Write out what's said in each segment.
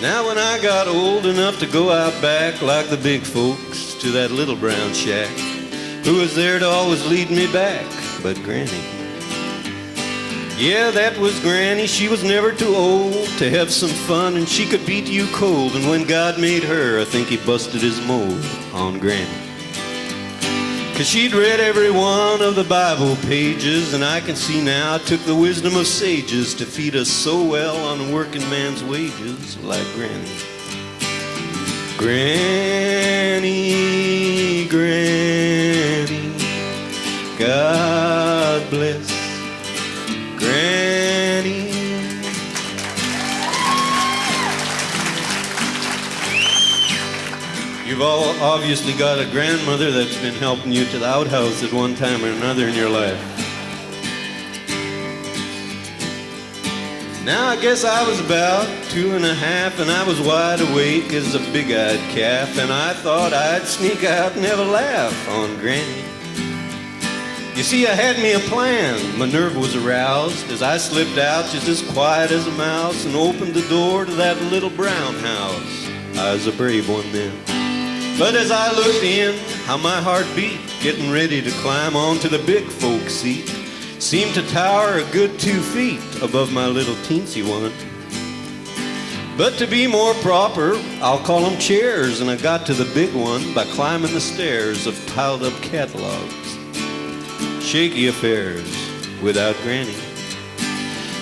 Now when I got old enough to go out back like the big folks to that little brown shack, who was there to always lead me back but Granny? Yeah, that was Granny. She was never too old to have some fun, and she could beat you cold. And when God made her, I think he busted his mold on Granny. 'Cause she'd read every one of the Bible pages, and I can see now it took the wisdom of sages to feed us so well on a working man's wages like Granny. Granny, Granny, God bless Granny. You've all obviously got a grandmother that's been helping you to the outhouse at one time or another in your life. Now I guess I was about 2.5 and I was wide awake as a big-eyed calf, and I thought I'd sneak out and have a laugh on Granny. You see, I had me a plan. My nerve was aroused as I slipped out just as quiet as a mouse and opened the door to that little brown house. I was a brave one then. But as I looked in, how my heart beat, getting ready to climb onto the big folks' seat, seemed to tower a good 2 feet above my little teensy one. But to be more proper, I'll call them chairs, and I got to the big one by climbing the stairs of piled-up catalogs. Shaky affairs without Granny.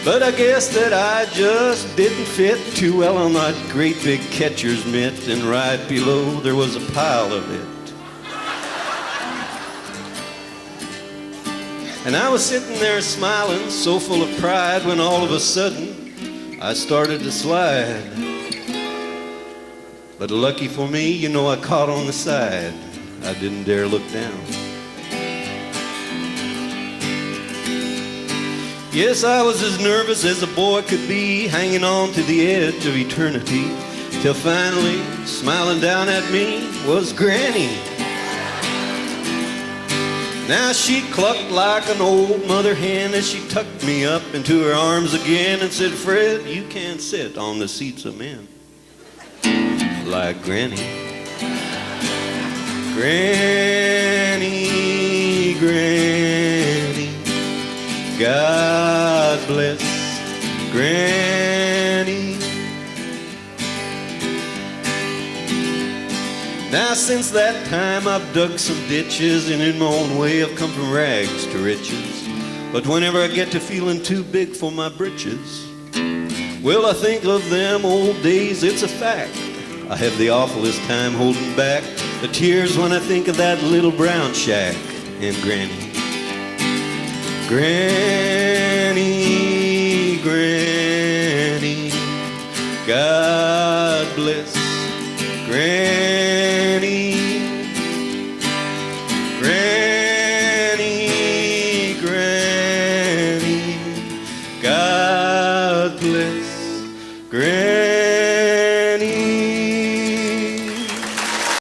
But I guess that I just didn't fit too well on that great big catcher's mitt, and right below there was a pile of it. And I was sitting there smiling, so full of pride, when all of a sudden I started to slide. But lucky for me, you know, I caught on the side. I didn't dare look down. Yes, I was as nervous as a boy could be, hanging on to the edge of eternity, till finally, smiling down at me, was Granny. Now she clucked like an old mother hen as she tucked me up into her arms again and said, "Fred, you can't sit on the seats of men like Granny." Granny, Granny, God bless Granny. Now since that time I've dug some ditches, and in my own way I've come from rags to riches. But whenever I get to feeling too big for my britches, well, I think of them old days, it's a fact. I have the awfulest time holding back the tears when I think of that little brown shack and Granny. Granny.